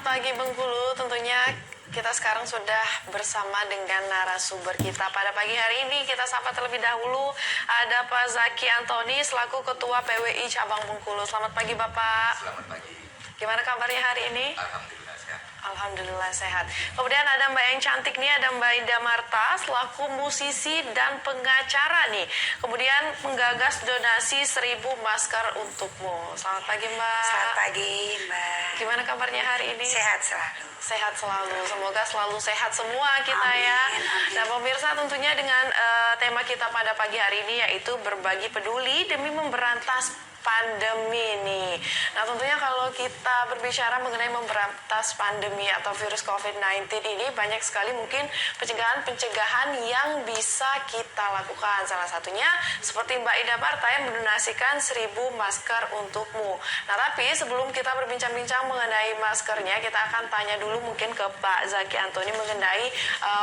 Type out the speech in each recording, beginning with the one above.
pagi Bengkulu, tentunya kita sekarang sudah bersama dengan narasumber kita. Pada pagi hari ini kita sapa terlebih dahulu ada Pak Zaki Antoni selaku Ketua PWI Cabang Bengkulu. Selamat pagi Bapak. Selamat pagi. Gimana kabarnya hari ini? Alhamdulillah sehat. Alhamdulillah sehat. Kemudian ada Mbak yang cantik nih, ada Mbak Ida Marta selaku musisi dan pengacara nih. Kemudian menggagas donasi 1000 masker untukmu. Selamat pagi Mbak. Selamat pagi Mbak. Gimana kabarnya hari ini? Sehat selalu. Sehat selalu, semoga selalu sehat semua kita Amin, ya. amin. Nah pemirsa, tentunya dengan tema kita pada pagi hari ini yaitu berbagi peduli demi memberantas pandemi nih. Nah tentunya kalau kita berbicara mengenai memberantas pandemi atau virus COVID-19 ini, banyak sekali mungkin pencegahan yang bisa kita lakukan. Salah satunya seperti Mbak Ida Marta yang mendonasikan 1000 masker untukmu. Nah tapi sebelum kita berbincang-bincang mengenai maskernya, kita akan tanya dulu mungkin ke Pak Zaki Antoni mengenai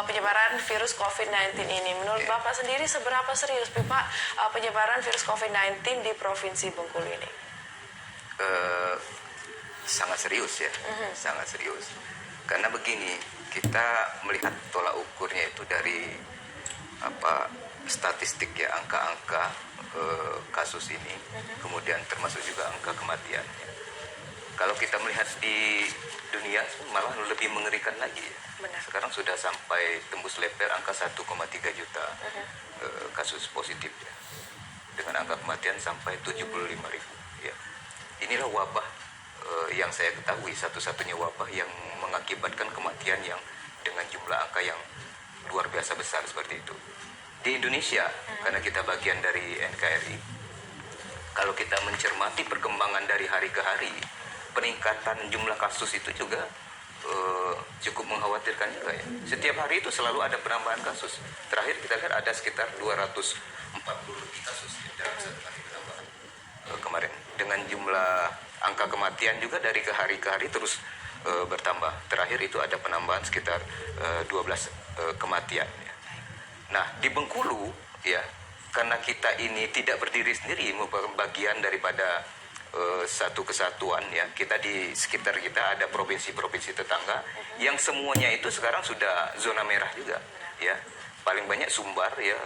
penyebaran virus COVID-19 ini. Menurut Bapak sendiri seberapa serius Pak penyebaran virus COVID-19 di Provinsi Bengkulu ini? Sangat serius ya, sangat serius. Karena begini, kita melihat tolak ukurnya itu dari statistik ya, angka-angka kasus ini, kemudian termasuk juga angka kematiannya. Kalau kita melihat di dunia malah lebih mengerikan lagi ya. Benar. Sekarang sudah sampai tembus level angka 1,3 juta kasus positif ya. Dengan angka kematian sampai 75.000 ya. Inilah wabah yang saya ketahui, satu-satunya wabah yang mengakibatkan kematian yang dengan jumlah angka yang luar biasa besar seperti itu. Di Indonesia, karena kita bagian dari NKRI, kalau kita mencermati perkembangan dari hari ke hari, peningkatan jumlah kasus itu juga cukup mengkhawatirkan juga ya. Setiap hari itu selalu ada penambahan kasus. Terakhir kita lihat ada sekitar 240 lebih kasus ya, dalam satu hari penambahan kemarin. Dengan jumlah angka kematian juga dari ke hari terus bertambah. Terakhir itu ada penambahan sekitar 12 kematian ya. Nah di Bengkulu ya, karena kita ini tidak berdiri sendiri, merupakan bagian daripada satu kesatuan ya. Kita di sekitar kita ada provinsi-provinsi tetangga yang semuanya itu sekarang sudah zona merah juga ya. Paling banyak Sumbar ya,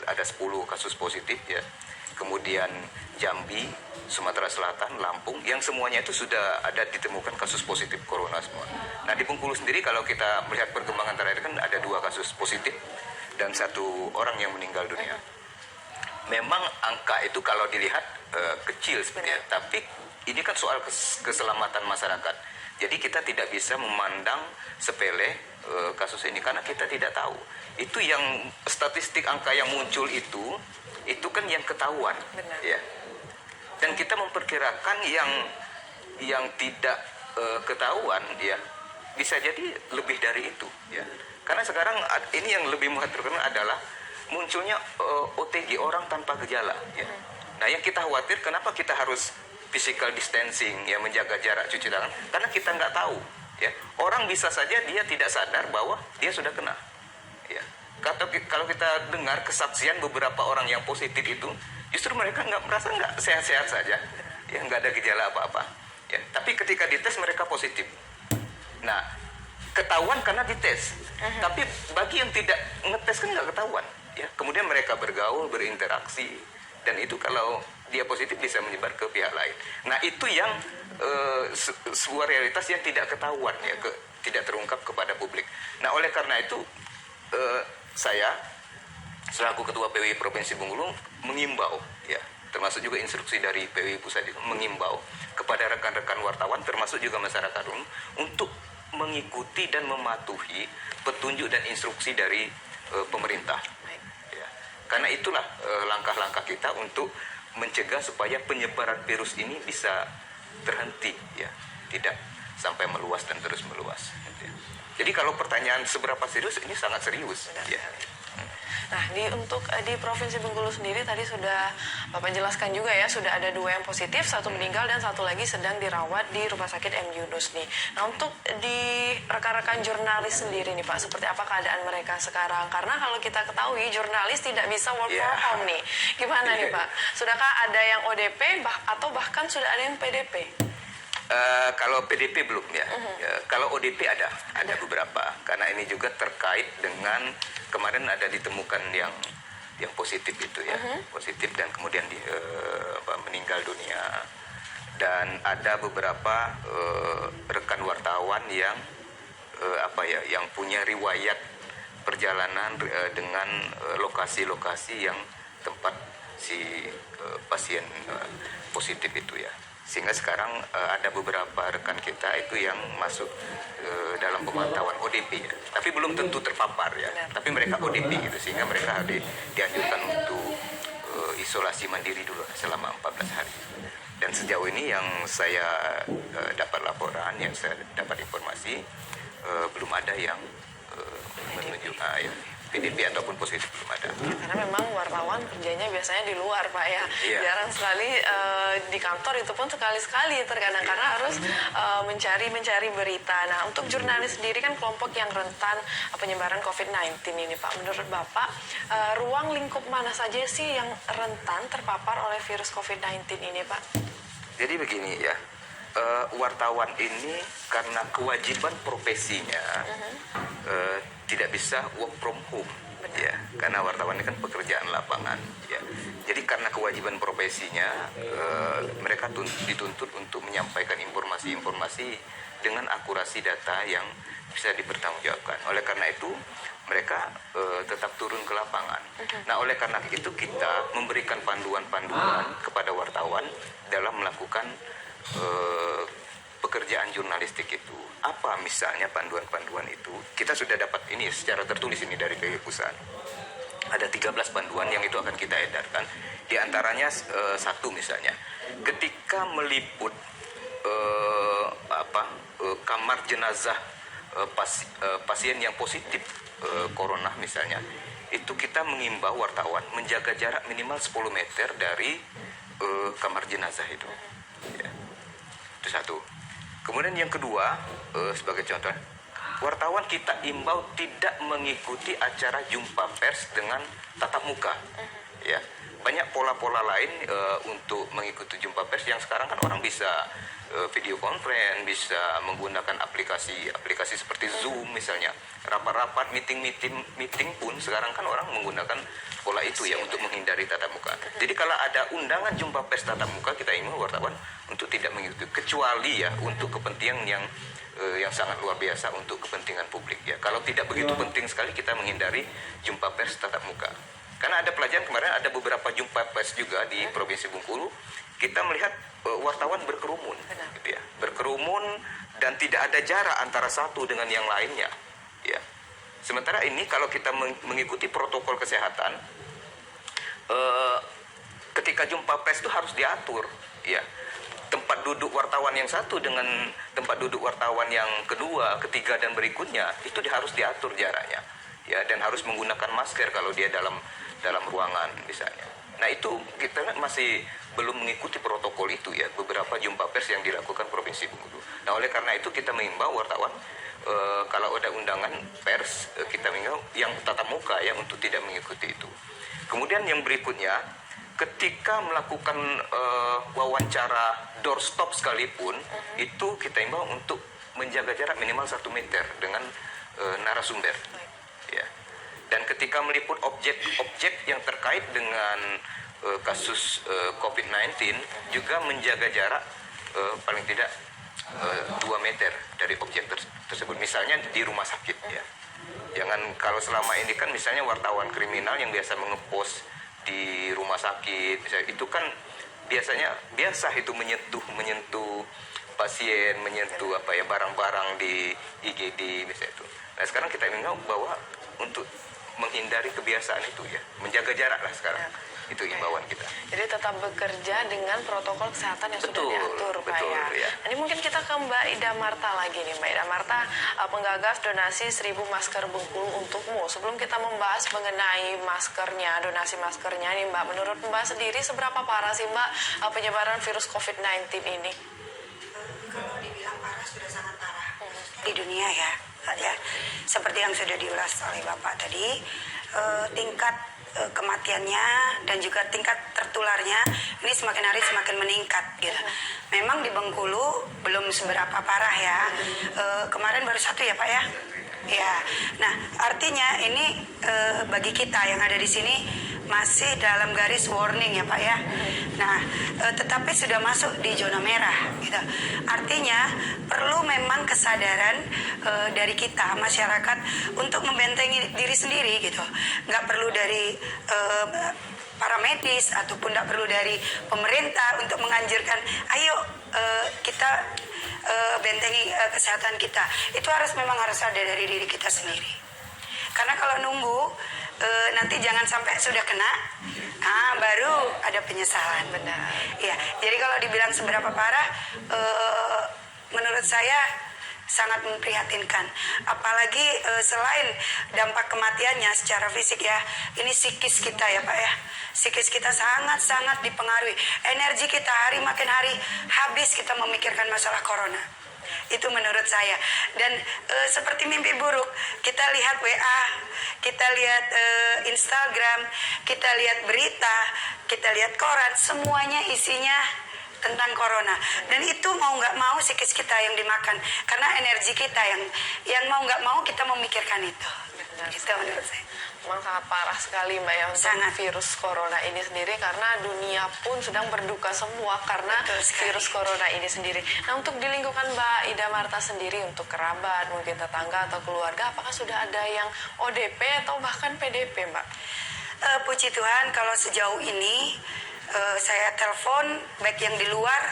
ada 10 kasus positif ya. Kemudian Jambi, Sumatera Selatan, Lampung, yang semuanya itu sudah ada ditemukan kasus positif corona semua. Nah di Bengkulu sendiri kalau kita melihat perkembangan terakhir kan ada 2 kasus positif dan 1 orang yang meninggal dunia. Memang angka itu kalau dilihat kecil sebenarnya, tapi ini kan soal keselamatan masyarakat. Jadi kita tidak bisa memandang sepele kasus ini karena kita tidak tahu. Itu yang statistik angka yang muncul itu kan yang ketahuan. Benar. Ya. Dan kita memperkirakan yang tidak ketahuan ya bisa jadi lebih dari itu ya. Karena sekarang ini yang lebih mengkhawatirkan adalah munculnya OTG, orang tanpa gejala ya. Nah yang kita khawatir, kenapa kita harus physical distancing ya, menjaga jarak, cuci tangan, karena kita nggak tahu ya, orang bisa saja dia tidak sadar bahwa dia sudah kena ya. Kalau kita dengar kesaksian beberapa orang yang positif itu, justru mereka merasa nggak sehat-sehat saja ya, nggak ada gejala apa-apa ya, tapi ketika dites mereka positif. Nah ketahuan karena dites, tapi bagi yang tidak ngetes kan nggak ketahuan ya. Kemudian mereka bergaul, berinteraksi, dan itu kalau dia positif bisa menyebar ke pihak lain. Nah itu yang sebuah realitas yang tidak ketahuan ya, tidak terungkap kepada publik. Nah oleh karena itu saya selaku Ketua PWI Provinsi Bengkulu mengimbau ya, termasuk juga instruksi dari PWI Pusat itu mengimbau kepada rekan-rekan wartawan termasuk juga masyarakat umum untuk mengikuti dan mematuhi petunjuk dan instruksi dari pemerintah. Ya. Karena itulah langkah-langkah kita untuk mencegah supaya penyebaran virus ini bisa terhenti ya, tidak sampai meluas dan terus meluas. Gitu ya. Jadi kalau pertanyaan seberapa serius, ini sangat serius. Ya. Nah, di Provinsi Bengkulu sendiri tadi sudah Bapak jelaskan juga ya, sudah ada 2 yang positif, 1 meninggal dan 1 lagi sedang dirawat di Rumah Sakit M. Yunus nih. Nah, untuk di rekan-rekan jurnalis sendiri nih Pak, seperti apa keadaan mereka sekarang? Karena kalau kita ketahui jurnalis tidak bisa work from home nih. Gimana nih Pak? Sudahkah ada yang ODP atau bahkan sudah ada yang PDP? Kalau PDP belum ya. Kalau ODP ada beberapa. Karena ini juga terkait dengan kemarin ada ditemukan yang positif itu ya, positif dan kemudian meninggal dunia. Dan ada beberapa rekan wartawan yang yang punya riwayat perjalanan dengan lokasi-lokasi yang tempat si pasien positif itu ya. Sehingga sekarang ada beberapa rekan kita itu yang masuk dalam pemantauan ODP ya. Tapi belum tentu terpapar ya. Tapi mereka ODP gitu, sehingga mereka dianjurkan untuk isolasi mandiri dulu selama 14 hari. Dan sejauh ini yang saya dapat laporan, yang saya dapat informasi, belum ada yang menunjukkan PDP ataupun positif, belum ada. Ya, karena memang wartawan kerjanya biasanya di luar, Pak ya. Iya. Jarang sekali di kantor, itu pun sekali-sekali terkadang karena harus mencari berita. Nah, untuk jurnalis sendiri kan kelompok yang rentan penyebaran COVID-19 ini, Pak. Menurut Bapak, ruang lingkup mana saja sih yang rentan terpapar oleh virus COVID-19 ini, Pak? Jadi begini ya, wartawan ini karena kewajiban profesinya tidak bisa work from home. Ya, karena wartawan ini kan pekerjaan lapangan ya. Jadi karena kewajiban profesinya mereka dituntut untuk menyampaikan informasi-informasi dengan akurasi data yang bisa dipertanggungjawabkan. Oleh karena itu mereka tetap turun ke lapangan. Nah, oleh karena itu kita memberikan panduan-panduan kepada wartawan dalam melakukan pekerjaan jurnalistik itu. Apa misalnya panduan-panduan itu? Kita sudah dapat ini secara tertulis ini dari perusahaan. Ada 13 panduan yang itu akan kita edarkan. Di antaranya satu misalnya, ketika meliput kamar jenazah pasien yang positif corona misalnya, itu kita mengimbau wartawan menjaga jarak minimal 10 meter dari kamar jenazah itu. Ya. Itu satu. Kemudian yang kedua, sebagai contoh, wartawan kita imbau tidak mengikuti acara jumpa pers dengan tatap muka. Ya, banyak pola-pola lain untuk mengikuti jumpa pers yang sekarang kan orang bisa video conference, bisa menggunakan aplikasi seperti Zoom misalnya. Rapat-rapat, meeting pun sekarang kan orang menggunakan pola itu ya untuk menghindari tatap muka. Jadi kalau ada undangan jumpa pers tatap muka, kita imbau wartawan untuk tidak mengikuti, kecuali ya untuk kepentingan yang sangat luar biasa, untuk kepentingan publik ya. Kalau tidak begitu penting sekali, kita menghindari jumpa pers tatap muka. Karena ada pelajaran kemarin, ada beberapa jumpa pers juga di Provinsi Bengkulu, kita melihat wartawan berkerumun, gitu ya, berkerumun dan tidak ada jarak antara satu dengan yang lainnya, ya. Sementara ini kalau kita mengikuti protokol kesehatan, ketika jumpa pers itu harus diatur, ya. Tempat duduk wartawan yang satu dengan tempat duduk wartawan yang kedua, ketiga dan berikutnya itu harus diatur jaraknya, ya, dan harus menggunakan masker kalau dia dalam ruangan misalnya. Nah, itu kita masih belum mengikuti protokol itu ya, beberapa jumpa pers yang dilakukan Provinsi Bengkulu. Nah, oleh karena itu kita mengimbau wartawan kalau ada undangan pers, kita mengimbau yang tatap muka ya untuk tidak mengikuti itu. Kemudian yang berikutnya, ketika melakukan wawancara doorstop sekalipun, itu kita imbau untuk menjaga jarak minimal 1 meter dengan narasumber. Ya. Dan ketika meliput objek-objek yang terkait dengan kasus COVID-19, juga menjaga jarak paling tidak 2 meter dari objek tersebut. Misalnya di rumah sakit ya. Jangan, kalau selama ini kan misalnya wartawan kriminal yang biasa mengepost di rumah sakit, misalnya, itu kan biasa itu menyentuh pasien, menyentuh barang-barang di IGD misalnya itu. Nah, sekarang kita ingin bahwa untuk menghindari kebiasaan itu ya, menjaga jarak lah sekarang. Itu imbauan kita. Jadi tetap bekerja dengan protokol kesehatan yang sudah diatur, Pak ya. Ya. Ini mungkin kita ke Mbak Ida Marta lagi nih, Mbak Ida Marta, penggagas donasi 1000 masker Bengkulu untukmu. Sebelum kita membahas mengenai maskernya, donasi maskernya nih Mbak, menurut Mbak sendiri seberapa parah sih Mbak penyebaran virus COVID-19 ini? Kalau dibilang parah, sudah sangat parah di dunia ya. Seperti yang sudah diulas oleh Bapak tadi, tingkat kematiannya dan juga tingkat tertularnya ini semakin hari semakin meningkat gitu. Memang di Bengkulu belum seberapa parah ya. Kemarin baru 1 ya Pak ya. Ya, nah artinya ini bagi kita yang ada di sini masih dalam garis warning ya Pak ya. Nah, tetapi sudah masuk di zona merah gitu. Artinya perlu memang kesadaran dari kita masyarakat untuk membentengi diri sendiri gitu. Nggak perlu dari para medis ataupun tidak perlu dari pemerintah untuk menganjurkan ayo kita bentengi kesehatan kita. Itu memang harus ada dari diri kita sendiri. Karena kalau nunggu nanti jangan sampai sudah kena, baru ada penyesalan. Benar. Ya, jadi kalau dibilang seberapa parah, menurut saya sangat memprihatinkan. Apalagi selain dampak kematiannya secara fisik ya, ini psikis kita ya Pak ya. Psikis kita sangat-sangat dipengaruhi. Energi kita makin hari habis kita memikirkan masalah corona. Itu menurut saya. Dan seperti mimpi buruk, kita lihat WA, kita lihat Instagram, kita lihat berita, kita lihat koran, semuanya isinya tentang corona. Dan itu mau nggak mau psikis kita yang dimakan, karena energi kita yang mau nggak mau kita memikirkan itu. Benar. Itu menurut saya. Memang sangat parah sekali Mbak ya untuk Sangat. virus corona ini sendiri, karena dunia pun sedang berduka semua karena Betul sekali. virus corona ini sendiri. Nah, untuk di lingkungan Mbak Ida Marta sendiri, untuk kerabat, mungkin tetangga atau keluarga, apakah sudah ada yang ODP atau bahkan PDP Mbak? Puji Tuhan kalau sejauh ini saya telepon baik yang di luar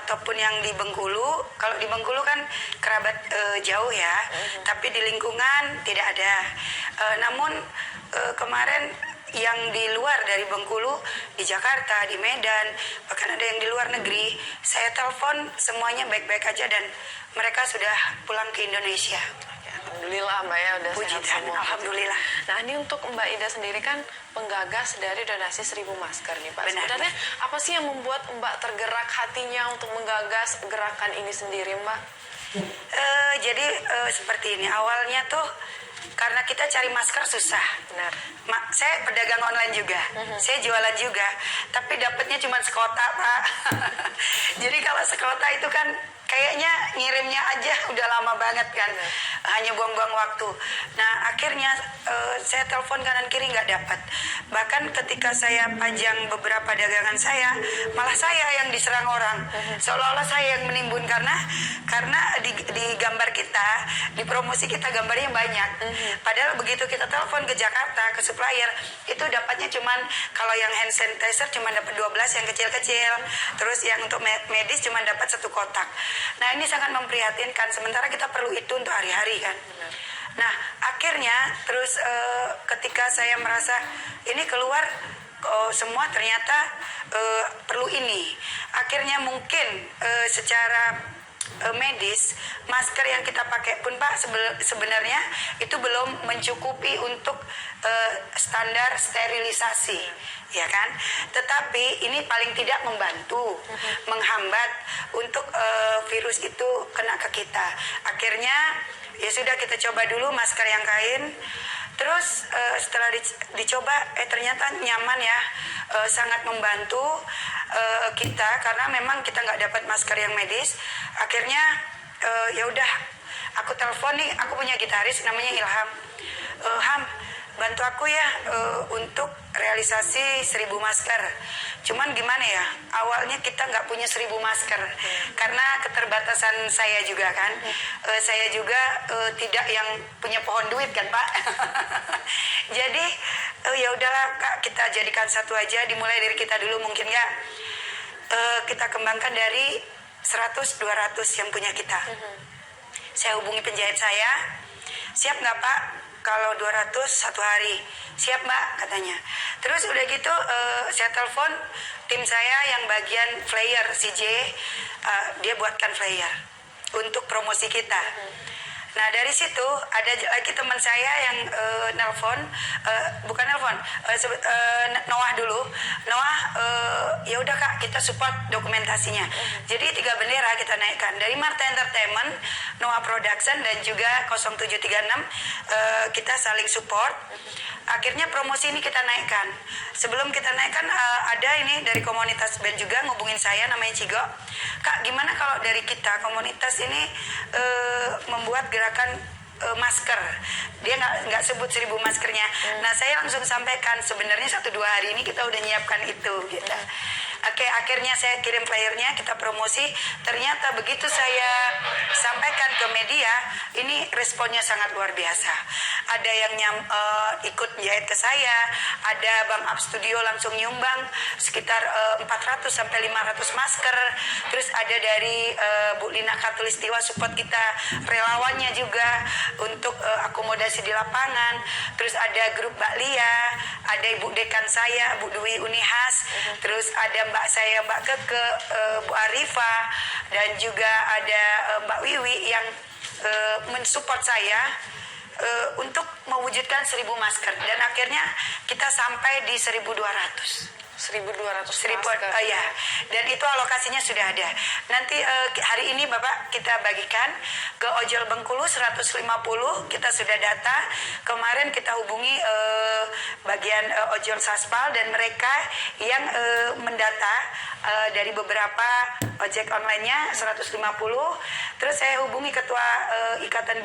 ataupun yang di Bengkulu. Kalau di Bengkulu kan kerabat jauh ya, tapi di lingkungan tidak ada. Namun kemarin yang di luar dari Bengkulu, di Jakarta, di Medan, bahkan ada yang di luar negeri, saya telepon semuanya baik-baik aja dan mereka sudah pulang ke Indonesia. Alhamdulillah Mbak ya udah Puji sehat Tuhan, semua. alhamdulillah. Nah, ini untuk Mbak Ida sendiri kan penggagas dari donasi 1000 masker nih Pak. Benar. Sebenarnya apa sih yang membuat Mbak tergerak hatinya untuk menggagas gerakan ini sendiri Mbak? Jadi seperti ini, awalnya tuh karena kita cari masker susah. Benar. Saya pedagang online juga, saya jualan juga, tapi dapatnya cuma sekotak Pak. Jadi kalau sekotak itu kan kayaknya ngirimnya aja udah lama banget kan, hanya buang-buang waktu. Nah akhirnya saya telepon kanan kiri nggak dapat. Bahkan ketika saya pajang beberapa dagangan saya, malah saya yang diserang orang, seolah-olah saya yang menimbun karena di gambar kita, di promosi kita gambarnya banyak. Padahal begitu kita telepon ke Jakarta, ke supplier, itu dapatnya cuman kalau yang hand sanitizer cuma dapat 12 yang kecil-kecil, terus yang untuk medis cuma dapat 1 kotak. Nah ini sangat memprihatinkan, sementara kita perlu itu untuk hari-hari kan. Nah akhirnya terus ketika saya merasa ini keluar semua ternyata perlu ini, akhirnya mungkin secara medis masker yang kita pakai pun Pak sebenarnya itu belum mencukupi untuk standar sterilisasi ya kan, tetapi ini paling tidak membantu menghambat untuk virus itu kena ke kita. Akhirnya ya sudah kita coba dulu masker yang kain. Terus setelah dicoba ternyata nyaman ya, sangat membantu kita karena memang kita nggak dapat masker yang medis. Akhirnya ya udah aku telepon nih, aku punya gitaris namanya Ilham. Ham, bantu aku ya untuk realisasi 1000 masker. Cuman gimana ya, awalnya kita nggak punya 1000 masker karena keterbatasan saya juga kan. Saya juga tidak yang punya pohon duit kan Pak. Jadi ya udahlah Kak, kita jadikan satu aja, dimulai dari kita dulu mungkin ya. Kita kembangkan dari 100-200 yang punya kita. Saya hubungi penjahit saya, siap nggak Pak? Kalau 200 1 hari, siap Mbak katanya. Terus udah gitu saya telepon tim saya yang bagian flyer CJ, dia buatkan flyer untuk promosi kita. Nah dari situ ada lagi teman saya yang nelpon, bukan nelpon, Noah dulu. Noah, ya udah Kak kita support dokumentasinya. Jadi 3 bendera kita naikkan dari Marta Entertainment, Noah Production dan juga 0736 kita saling support. akhirnya promosi ini kita naikkan. Sebelum kita naikkan ada ini dari komunitas band juga ngubungin saya, namanya Cigo. Kak, gimana kalau dari kita komunitas ini membuat gerakan masker. Dia nggak sebut 1.000 maskernya. Nah, saya langsung sampaikan sebenarnya 1-2 hari ini kita udah nyiapkan itu gitu. Oke, akhirnya saya kirim flyernya, kita promosi. Ternyata begitu saya sampaikan ke media, ini responnya sangat luar biasa. Ada yang ikut jahit ke saya, ada Bang Up Studio langsung nyumbang sekitar 400 sampai 500 masker. Terus ada dari Bu Lina Katulistiwa support kita, relawannya juga untuk akomodasi di lapangan. Terus ada grup Mbak Lia, ada Ibu Dekan saya, Bu Dwi Unihas, terus ada Mbak saya, Mbak Keke, Bu Arifa, dan juga ada Mbak Wiwi yang mensupport saya untuk mewujudkan 1.000 masker. Dan akhirnya kita sampai di 1.200. 1.200 Seribu, masker. ya. Dan itu alokasinya sudah ada. Nanti hari ini Bapak kita bagikan ke Ojol Bengkulu 150, kita sudah data. Kemarin kita hubungi bagian Ojol Saspal dan mereka yang mendata dari beberapa ojek online-nya 150. Terus saya hubungi Ketua Ikatan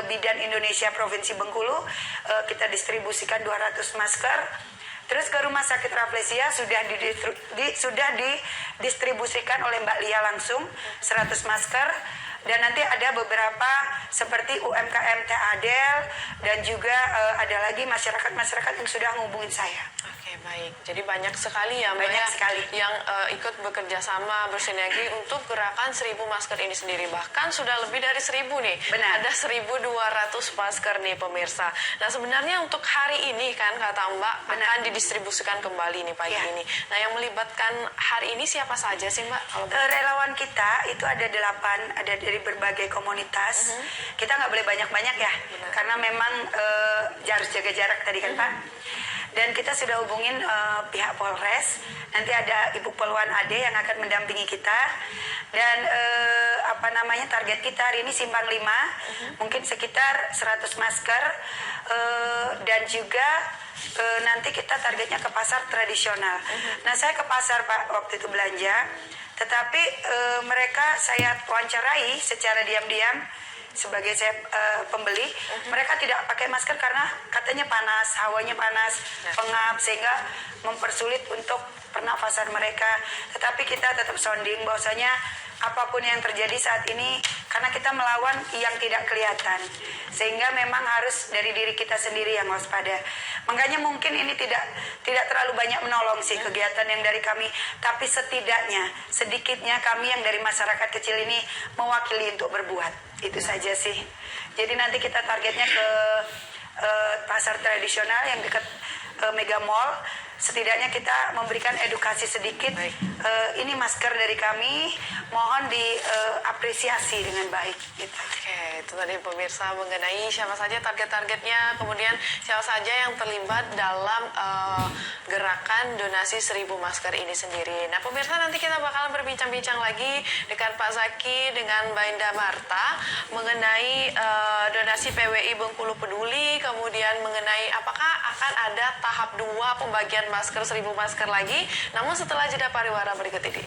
Bidan Indonesia Provinsi Bengkulu, kita distribusikan 200 masker. Terus ke Rumah Sakit Rafflesia sudah didistribusikan oleh Mbak Lia langsung 100 masker. Dan nanti ada beberapa seperti UMKM Adel dan juga ada lagi masyarakat-masyarakat yang sudah menghubungin saya. Oke, baik. Jadi banyak sekali ya Mbak Banyak ya, sekali. yang ikut bekerja sama bersinergi untuk gerakan 1.000 masker ini sendiri. Bahkan sudah lebih dari 1.000 nih. Benar. Ada 1.200 masker nih pemirsa. Nah, sebenarnya untuk hari ini kan kata Mbak akan didistribusikan kembali nih pagi ini. Nah, yang melibatkan hari ini siapa saja sih Mbak? Kalau Relawan kita itu ada 8, ada dari berbagai komunitas. Kita nggak boleh banyak-banyak ya, karena memang harus jaga jarak tadi kan Pak. Dan kita sudah hubungin pihak Polres. Nanti ada Ibu Poluan Ade yang akan mendampingi kita. Dan target kita hari ini Simpang 5, mungkin sekitar 100 masker. Dan juga nanti kita targetnya ke pasar tradisional. Nah, saya ke pasar Pak waktu itu belanja. Tetapi mereka saya wawancarai secara diam-diam sebagai saya pembeli, mereka tidak pakai masker karena katanya panas, hawanya panas, pengap, sehingga mempersulit untuk pernafasan mereka. Tetapi kita tetap sounding bahwasanya apapun yang terjadi saat ini, karena kita melawan yang tidak kelihatan, sehingga memang harus dari diri kita sendiri yang waspada. Makanya mungkin ini tidak terlalu banyak menolong sih kegiatan yang dari kami, tapi setidaknya sedikitnya kami yang dari masyarakat kecil ini mewakili untuk berbuat. Itu saja sih. Jadi nanti kita targetnya ke pasar tradisional yang dekat Mega Mall. Setidaknya kita memberikan edukasi sedikit. Ini masker dari kami, mohon diapresiasi dengan baik. Gitu. Oke, itu tadi pemirsa mengenai siapa saja target-targetnya, kemudian siapa saja yang terlibat dalam gerakan donasi 1.000 masker ini sendiri. Nah pemirsa, nanti kita bakalan berbincang-bincang lagi dengan Pak Zaki, dengan Mbak Indah Marta mengenai donasi PWI Bengkulu Peduli, kemudian mengenai apakah akan ada tahap 2 pembagian masker 1.000 masker lagi, namun setelah jeda pariwara berikut ini.